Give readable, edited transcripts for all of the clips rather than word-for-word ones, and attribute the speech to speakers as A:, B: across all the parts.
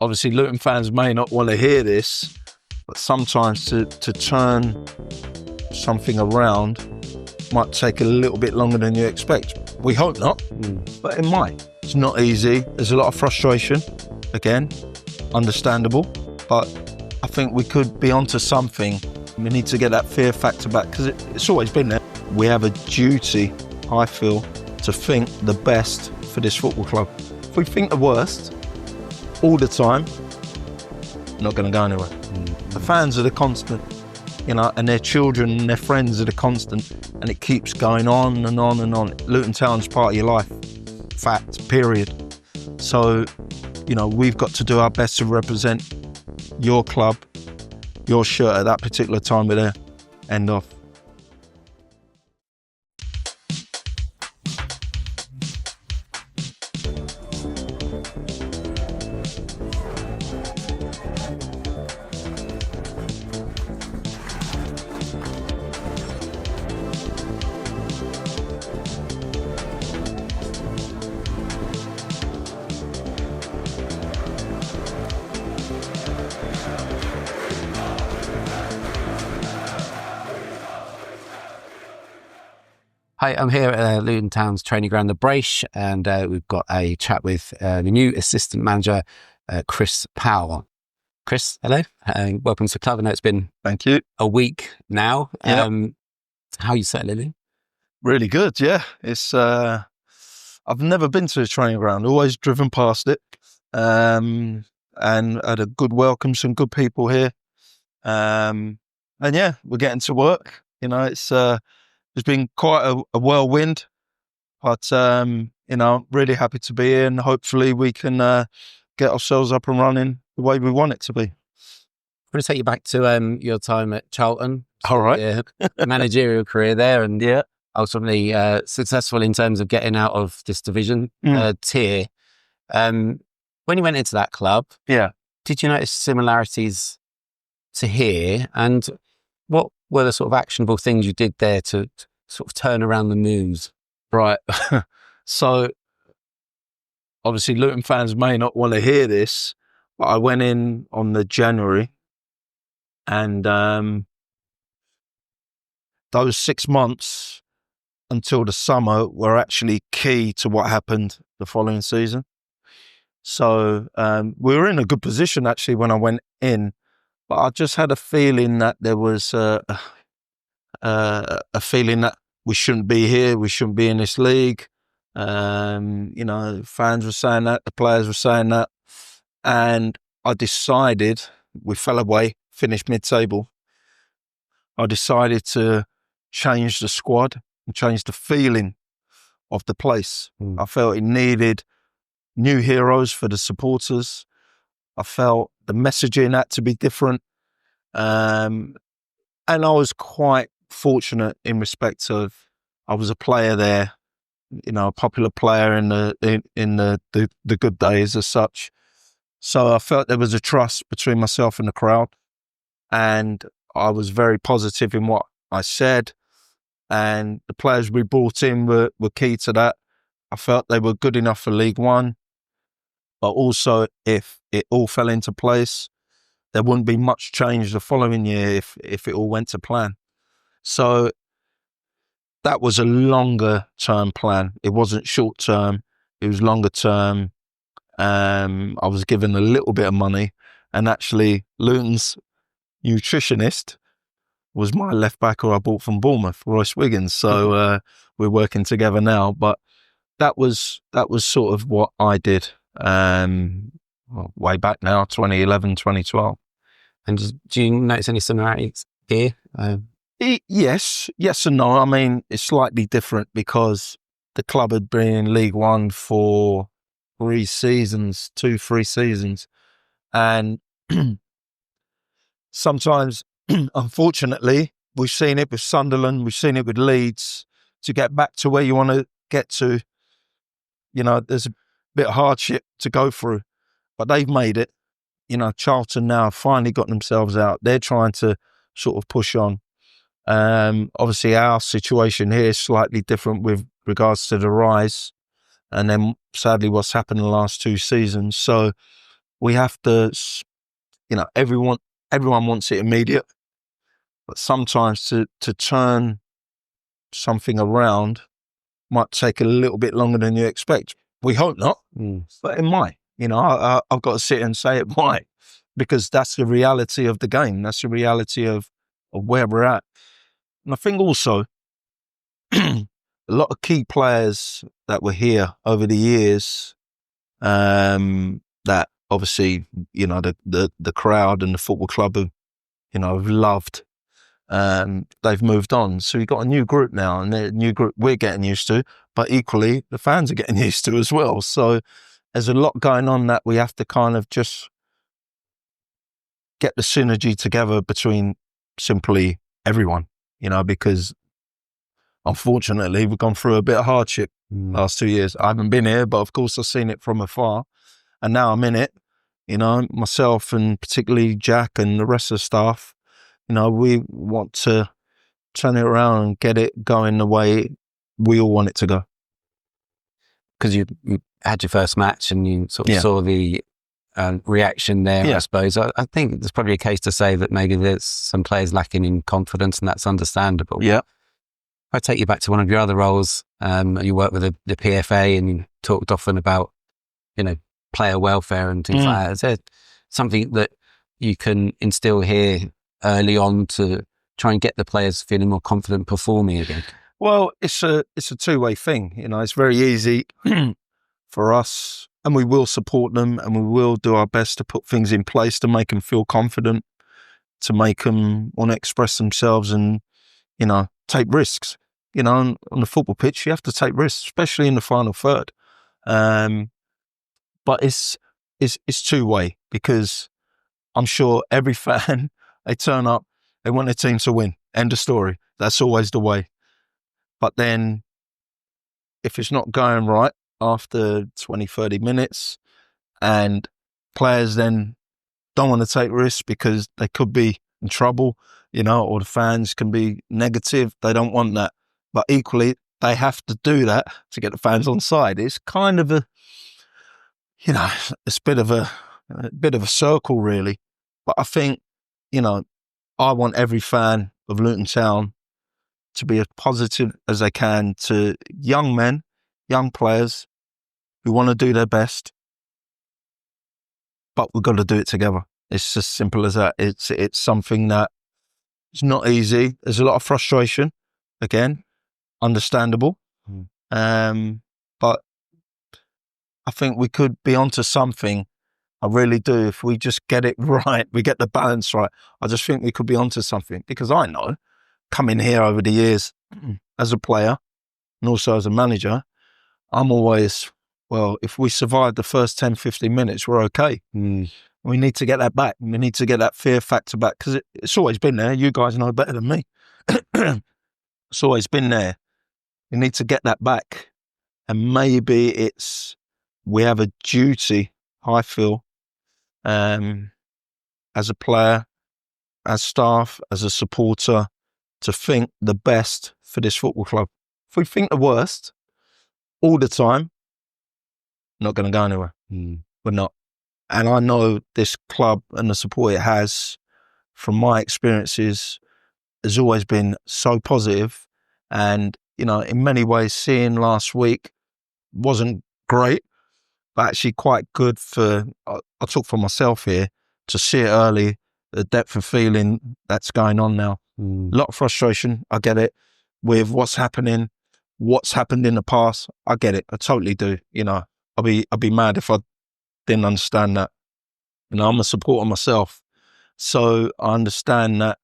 A: obviously Luton fans may not want to hear this, but sometimes to turn something around might take a little bit longer than you expect. We hope not, but it might. It's not easy. There's a lot of frustration, again, understandable, but I think we could be onto something. We need to get that fear factor back, because it's always been there. We have a duty, I feel, to think the best for this football club. If we think the worst all the time, we're not going to go anywhere. The fans are the constant, and their children and their friends are the constant, and it keeps going on and on and on. Luton Town's part of your life, fact, period. So, we've got to do our best to represent your club, your shirt at that particular time of their end off.
B: Hi, I'm here at Luton Town's training ground, The Brace, and we've got a chat with the new assistant manager, Chris Powell. Chris, hello. Welcome to the club. I know it's been
A: Thank you.
B: a week now.
A: Yep.
B: How are you settling in?
A: Really good, yeah. It's I've never been to a training ground, always driven past it, and had a good welcome, some good people here. And yeah, we're getting to work. It's been quite a whirlwind, but really happy to be here, and hopefully we can get ourselves up and running the way we want it to be.
B: I'm going to take you back to your time at Charlton.
A: All right.
B: Yeah, managerial career there, and
A: Yeah.
B: ultimately successful in terms of getting out of this division tier. When you went into that club,
A: Yeah.
B: did you notice similarities to here? And what were the sort of actionable things you did there to sort of turn around the moves?
A: Right. So obviously Luton fans may not want to hear this, but I went in on the January, and those 6 months until the summer were actually key to what happened the following season. So we were in a good position actually when I went in, but I just had a feeling that there was a feeling that we shouldn't be here, we shouldn't be in this league. Fans were saying that, the players were saying that, and I decided, we fell away, finished mid-table. I decided to change the squad and change the feeling of the place. I felt it needed new heroes for the supporters. I felt the messaging had to be different. And I was quite fortunate in respect of I was a player there, a popular player in the good days as such. So I felt there was a trust between myself and the crowd, and I was very positive in what I said, and the players we brought in were key to that. I felt they were good enough for League One, but also if it all fell into place, there wouldn't be much change the following year if it all went to plan. So that was a longer term plan. It wasn't short term, it was longer term. I was given a little bit of money, and actually Luton's nutritionist was my left back who I bought from Bournemouth, Royce Wiggins. So we're working together now, but that was sort of what I did way back now, 2011, 2012.
B: And do you notice any similarities here?
A: Yes and no. I mean, it's slightly different because the club had been in League One for 3 seasons, 2-3 seasons. And sometimes, unfortunately, we've seen it with Sunderland, we've seen it with Leeds. To get back to where you want to get to, there's a bit of hardship to go through, but they've made it. Charlton now have finally got themselves out. They're trying to sort of push on. Obviously, our situation here is slightly different with regards to the rise, and then sadly what's happened in the last 2 seasons. So we have to, everyone wants it immediate, but sometimes to turn something around might take a little bit longer than you expect. We hope not, but it might. I've got to sit and say it might, because that's the reality of the game. That's the reality of where we're at. And I think also a lot of key players that were here over the years, that obviously, the crowd and the football club have loved, they've moved on. So we've got a new group now, and the new group we're getting used to, but equally the fans are getting used to as well. So there's a lot going on that we have to kind of just get the synergy together between simply everyone, because unfortunately we've gone through a bit of hardship last 2 years. I haven't been here, but of course I've seen it from afar, and now I'm in it. Myself and particularly Jack and the rest of the staff, we want to turn it around and get it going the way we all want it to go.
B: Because you had your first match and you sort of saw the reaction there, I suppose. I think there's probably a case to say that maybe there's some players lacking in confidence, and that's understandable.
A: Yeah.
B: I take you back to one of your other roles. You worked with the PFA, and you talked often about, player welfare and things like that. Is there something that you can instill here early on to try and get the players feeling more confident performing again?
A: Well, it's a two-way thing. It's very easy for us, and we will support them, and we will do our best to put things in place to make them feel confident, to make them want to express themselves and, take risks. On the football pitch, you have to take risks, especially in the final third. But it's two-way, because I'm sure every fan, they turn up, they want their team to win. End of story. That's always the way. But then if it's not going right after 20, 30 minutes, and players then don't want to take risks because they could be in trouble, or the fans can be negative, they don't want that. But equally, they have to do that to get the fans on side. It's kind of it's a bit of a circle, really. But I think, I want every fan of Luton Town to be as positive as they can to young men, young players who want to do their best, but we've got to do it together. It's as simple as that. It's something that it's not easy. There's a lot of frustration, again, understandable. But I think we could be onto something. I really do. If we just get it right, we get the balance right, I just think we could be onto something. Because I know, coming here over the years as a player and also as a manager, I'm always, if we survive the first 10, 15 minutes, we're okay. We need to get that back. We need to get that fear factor back, because it's always been there. You guys know better than me. It's always been there. We need to get that back. And maybe we have a duty, I feel, as a player, as staff, as a supporter, to think the best for this football club. If we think the worst all the time, not going to go anywhere. We're not. And I know this club and the support it has, from my experiences, has always been so positive. And, in many ways, seeing last week wasn't great, but actually quite good I talk for myself here, to see it early, the depth of feeling that's going on now. A lot of frustration, I get it, with what's happened in the past. I get it, I totally do. I'll be mad if I didn't understand that. I'm a supporter myself, so I understand that,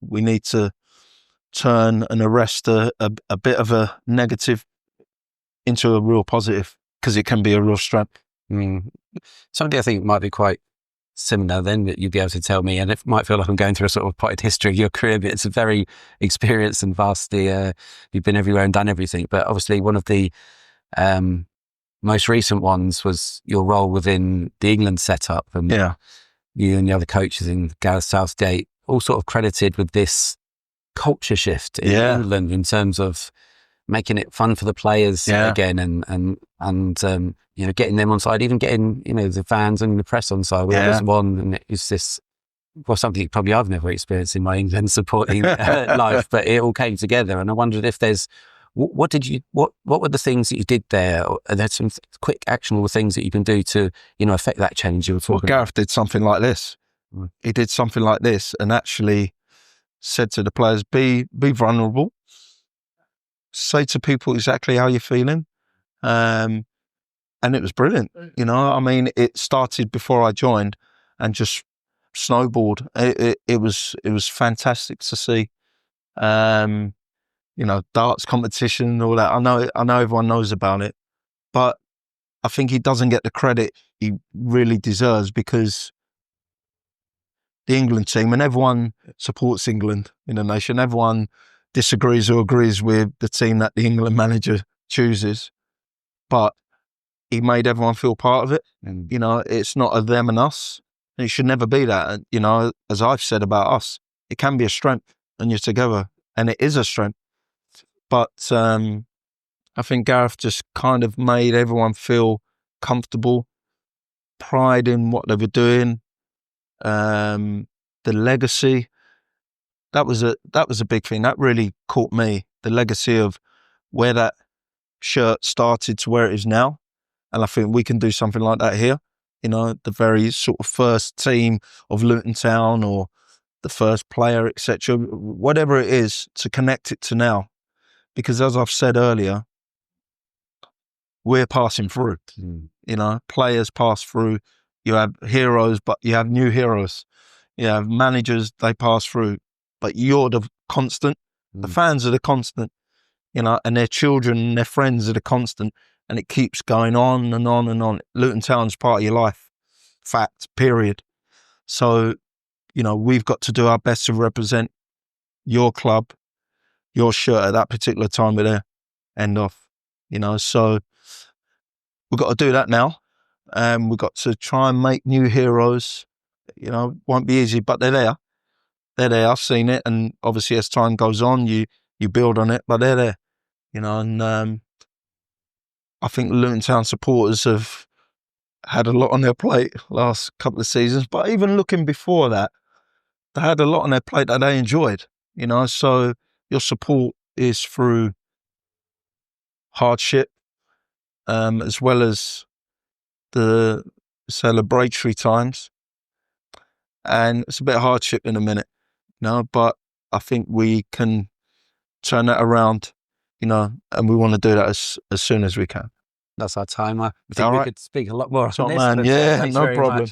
A: we need to turn and arrest a bit of a negative into a real positive, because it can be a real strength.
B: Something I think might be quite similar then, that you'd be able to tell me, and it might feel like I'm going through a sort of potted history of your career, but it's a very experienced and vastly, you've been everywhere and done everything. But obviously one of the most recent ones was your role within the England setup, and you and the other coaches in Gareth Southgate all sort of credited with this culture shift in England, in terms of making it fun for the players again, and you know, getting them on side, even getting, you know, the fans and the press on side. That was one, and it's this, well, something probably I've never experienced in my England supporting life, but it all came together. And I wondered if there's, what were the things that you did there? Are there some quick actionable things that you can do to, you know, affect that change you were talking about?
A: Gareth did something like this. He did something like this and actually said to the players, be vulnerable. Say to people exactly how you're feeling. And it was brilliant. You know, I mean, it started before I joined and just snowballed. It was fantastic to see. You know, darts competition and all that. I know everyone knows about it, but I think he doesn't get the credit he really deserves, because the England team, and everyone supports England in the nation, everyone disagrees or agrees with the team that the England manager chooses, but he made everyone feel part of it. You know, it's not a them and us. And it should never be that. And, you know, as I've said about us, it can be a strength when you're together, and it is a strength. But I think Gareth just kind of made everyone feel comfortable, pride in what they were doing, the legacy. That was a big thing. That really caught me. The legacy of where that shirt started to where it is now. And I think we can do something like that here. You know, the very sort of first team of Luton Town, or the first player, etc. Whatever it is, to connect it to now. Because as I've said earlier, we're passing through. You know, players pass through. You have heroes, but you have new heroes. You have managers, they pass through. But you're the constant. The fans are the constant. You know, and their children and their friends are the constant. And it keeps going on and on and on. Luton Town's part of your life. Fact, period. So, you know, we've got to do our best to represent your club, your shirt at that particular time of the end off. You know, so we've got to do that now. We've got to try and make new heroes. You know, won't be easy, but they're there. They're there. I've seen it. And obviously as time goes on, you build on it, but they're there. You know, and I think Luton Town supporters have had a lot on their plate last couple of seasons, but even looking before that, they had a lot on their plate that they enjoyed, you know, so your support is through hardship, as well as the celebratory times. And it's a bit of hardship in a minute, you know, but I think we can turn that around, you know, and we want to do that as soon as we can.
B: That's our time. I think we could speak a lot more on this.
A: Man, yeah, no problem.